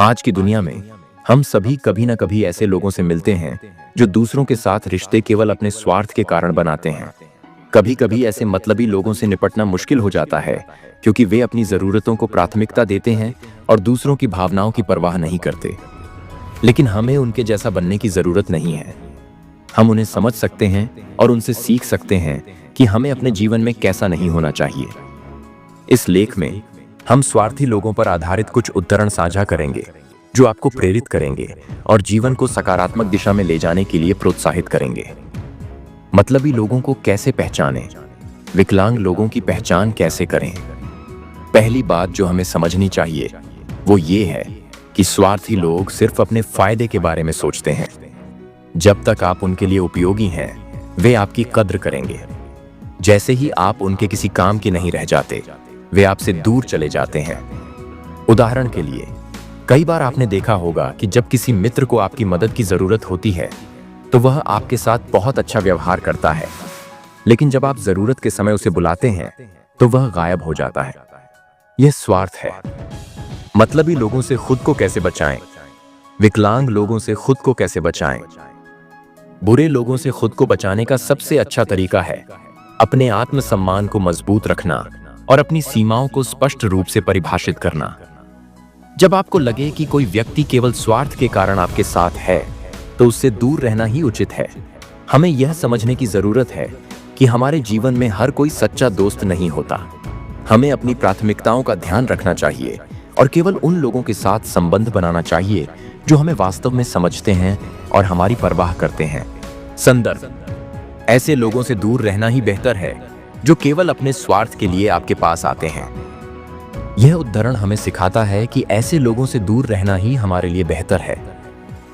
आज की दुनिया में हम सभी कभी न कभी ऐसे लोगों से मिलते हैं जो दूसरों के साथ रिश्ते केवल अपने स्वार्थ के कारण बनाते हैं। कभी कभी ऐसे मतलबी लोगों से निपटना मुश्किल हो जाता है क्योंकि वे अपनी जरूरतों को प्राथमिकता देते हैं और दूसरों की भावनाओं की परवाह नहीं करते। लेकिन हमें उनके जैसा बनने की जरूरत नहीं है। हम उन्हें समझ सकते हैं और उनसे सीख सकते हैं कि हमें अपने जीवन में कैसा नहीं होना चाहिए। इस लेख में हम स्वार्थी लोगों पर आधारित कुछ उद्धरण साझा करेंगे जो आपको प्रेरित करेंगे और जीवन को सकारात्मक दिशा में ले जाने के लिए प्रोत्साहित करेंगे। मतलबी लोगों को कैसे पहचानें? विकलांग लोगों की पहचान कैसे करें? पहली बात जो हमें समझनी चाहिए वो ये है कि स्वार्थी लोग सिर्फ अपने फायदे के बारे में सोचते हैं। जब तक आप उनके लिए उपयोगी हैं, वे आपकी कद्र करेंगे। जैसे ही आप उनके किसी काम के नहीं रह जाते, वे आपसे दूर चले जाते हैं। उदाहरण के लिए, कई बार आपने देखा होगा कि जब किसी मित्र को आपकी मदद की जरूरत होती है तो वह आपके साथ बहुत अच्छा व्यवहार करता है, लेकिन जब आप जरूरत के समय उसे बुलाते हैं तो वह गायब हो जाता है। यह स्वार्थ है। मतलबी लोगों से खुद को कैसे बचाएं? विकलांग लोगों से खुद को कैसे बचाएं? बुरे लोगों से खुद को बचाने का सबसे अच्छा तरीका है अपने आत्मसम्मान को मजबूत रखना और अपनी सीमाओं को स्पष्ट रूप से परिभाषित करना। जब आपको लगे कि कोई व्यक्ति केवल स्वार्थ के कारण आपके साथ है, तो उससे दूर रहना ही उचित है। हमें यह समझने की जरूरत है कि हमारे जीवन में हर कोई सच्चा दोस्त नहीं होता। हमें अपनी प्राथमिकताओं का ध्यान रखना चाहिए और केवल उन लोगों के साथ संबंध बनाना चाहिए जो हमें वास्तव में समझते हैं और हमारी परवाह करते हैं। संदर्भ: ऐसे लोगों से दूर रहना ही बेहतर है जो केवल अपने स्वार्थ के लिए आपके पास आते हैं। यह उद्धरण हमें सिखाता है कि ऐसे लोगों से दूर रहना ही हमारे लिए बेहतर है,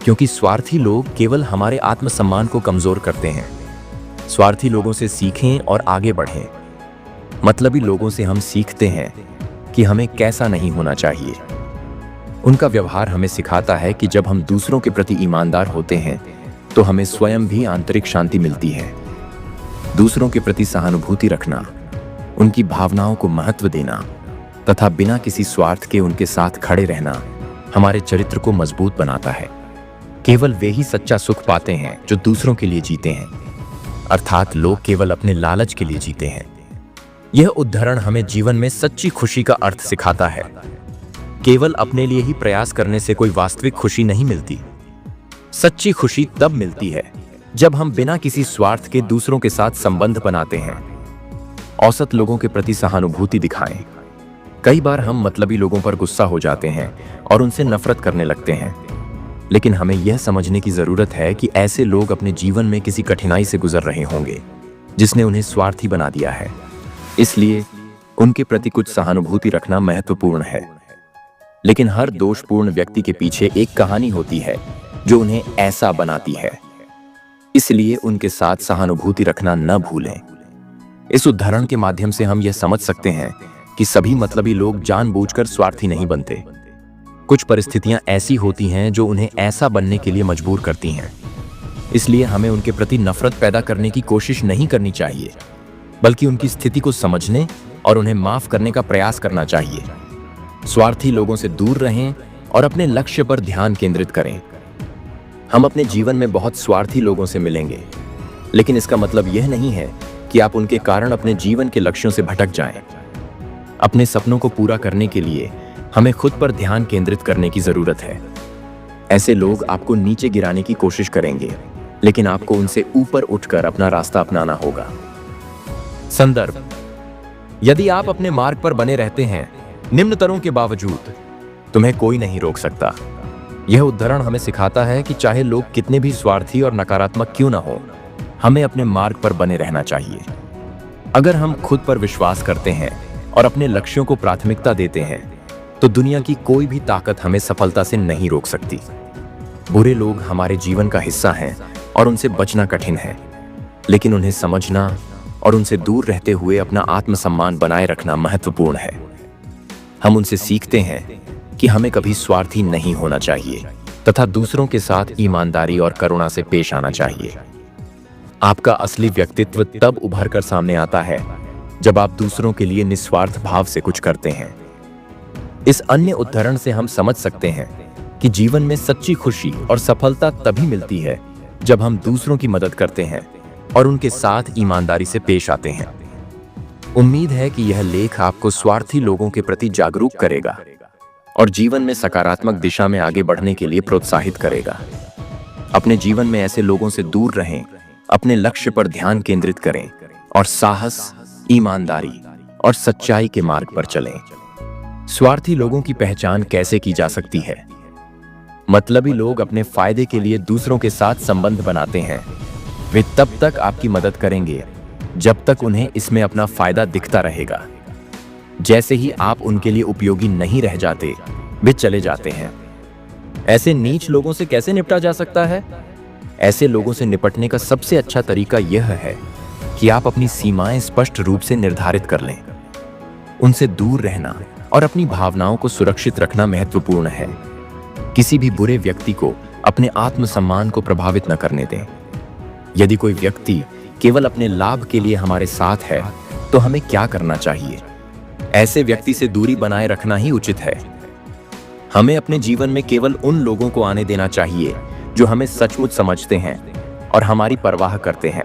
क्योंकि स्वार्थी लोग केवल हमारे आत्मसम्मान को कमजोर करते हैं। स्वार्थी लोगों से सीखें और आगे बढ़ें। मतलबी लोगों से हम सीखते हैं कि हमें कैसा नहीं होना चाहिए। उनका व्यवहार हमें सिखाता है कि जब हम दूसरों के प्रति ईमानदार होते हैं तो हमें स्वयं भी आंतरिक शांति मिलती है। दूसरों के प्रति सहानुभूति रखना, उनकी भावनाओं को महत्व देना तथा बिना किसी स्वार्थ के उनके साथ खड़े रहना हमारे चरित्र को मजबूत बनाता है। केवल वे ही सच्चा सुख पाते हैं जो दूसरों के लिए जीते हैं, अर्थात लोग केवल अपने लालच के लिए जीते हैं। यह उद्धरण हमें जीवन में सच्ची खुशी का अर्थ सिखाता है। केवल अपने लिए ही प्रयास करने से कोई वास्तविक खुशी नहीं मिलती। सच्ची खुशी तब मिलती है जब हम बिना किसी स्वार्थ के दूसरों के साथ संबंध बनाते हैं। औसत लोगों के प्रति सहानुभूति दिखाएं। कई बार हम मतलबी लोगों पर गुस्सा हो जाते हैं और उनसे नफरत करने लगते हैं, लेकिन हमें यह समझने की जरूरत है कि ऐसे लोग अपने जीवन में किसी कठिनाई से गुजर रहे होंगे जिसने उन्हें स्वार्थी बना दिया है। इसलिए उनके प्रति कुछ सहानुभूति रखना महत्वपूर्ण है। लेकिन हर दोषपूर्ण व्यक्ति के पीछे एक कहानी होती है जो उन्हें ऐसा बनाती है। इसलिए उनके साथ सहानुभूति रखना न भूलें। इस उदाहरण के माध्यम से हम यह समझ सकते हैं कि सभी मतलबी लोग जानबूझकर स्वार्थी नहीं बनते। कुछ परिस्थितियां ऐसी होती हैं जो उन्हें ऐसा बनने के लिए मजबूर करती हैं। इसलिए हमें उनके प्रति नफरत पैदा करने की कोशिश नहीं करनी चाहिए, बल्कि उनकी स्थिति को समझने और उन्हें माफ करने का प्रयास करना चाहिए। स्वार्थी लोगों से दूर रहें और अपने लक्ष्य पर ध्यान केंद्रित करें। हम अपने जीवन में बहुत स्वार्थी लोगों से मिलेंगे, लेकिन इसका मतलब यह नहीं है कि आप उनके कारण अपने जीवन के लक्ष्यों से भटक जाएं। अपने सपनों को पूरा करने के लिए हमें खुद पर ध्यान केंद्रित करने की जरूरत है। ऐसे लोग आपको नीचे गिराने की कोशिश करेंगे, लेकिन आपको उनसे ऊपर उठकर अपना रास्ता अपनाना होगा। संदर्भ: यदि आप अपने मार्ग पर बने रहते हैं निम्नतरों के बावजूद, तुम्हें कोई नहीं रोक सकता। यह उद्धरण हमें सिखाता है कि चाहे लोग कितने भी स्वार्थी और नकारात्मक क्यों न हो, हमें अपने मार्ग पर बने रहना चाहिए। अगर हम खुद पर विश्वास करते हैं और अपने लक्ष्यों को प्राथमिकता देते हैं, तो दुनिया की कोई भी ताकत हमें सफलता से नहीं रोक सकती। बुरे लोग हमारे जीवन का हिस्सा हैं और उनसे बचना कठिन है, लेकिन उन्हें समझना और उनसे दूर रहते हुए अपना आत्मसम्मान बनाए रखना महत्वपूर्ण है। हम उनसे सीखते हैं कि हमें कभी स्वार्थी नहीं होना चाहिए तथा दूसरों के साथ ईमानदारी और करुणा से पेश आना चाहिए। आपका असली व्यक्तित्व तब उभर कर सामने आता है जब आप दूसरों के लिए निस्वार्थ भाव से कुछ करते हैं। इस अन्य उदाहरण से हम समझ सकते हैं कि जीवन में सच्ची खुशी और सफलता तभी मिलती है जब हम दूसरों की मदद करते हैं और उनके साथ ईमानदारी से पेश आते हैं। उम्मीद है कि यह लेख आपको स्वार्थी लोगों के प्रति जागरूक करेगा और जीवन में सकारात्मक दिशा में आगे बढ़ने के लिए प्रोत्साहित करेगा। अपने जीवन में ऐसे लोगों से दूर रहें, अपने लक्ष्य पर ध्यान केंद्रित करें और साहस, ईमानदारी और सच्चाई के मार्ग पर चलें। स्वार्थी लोगों की पहचान कैसे की जा सकती है? मतलबी लोग अपने फायदे के लिए दूसरों के साथ संबंध बनाते हैं। वे तब तक आपकी मदद करेंगे जब तक उन्हें इसमें अपना फायदा दिखता रहेगा। जैसे ही आप उनके लिए उपयोगी नहीं रह जाते, वे चले जाते हैं। ऐसे नीच लोगों से कैसे निपटा जा सकता है? ऐसे लोगों से निपटने का सबसे अच्छा तरीका यह है कि आप अपनी सीमाएं स्पष्ट रूप से निर्धारित कर लें। उनसे दूर रहना और अपनी भावनाओं को सुरक्षित रखना महत्वपूर्ण है। किसी भी बुरे व्यक्ति को अपने आत्मसम्मान को प्रभावित न करने दें। यदि कोई व्यक्ति केवल अपने लाभ के लिए हमारे साथ है, तो हमें क्या करना चाहिए? ऐसे व्यक्ति से दूरी बनाए रखना ही उचित है। हमें अपने जीवन में केवल उन लोगों को आने देना चाहिए जो हमें सचमुच समझते हैं और हमारी परवाह करते हैं।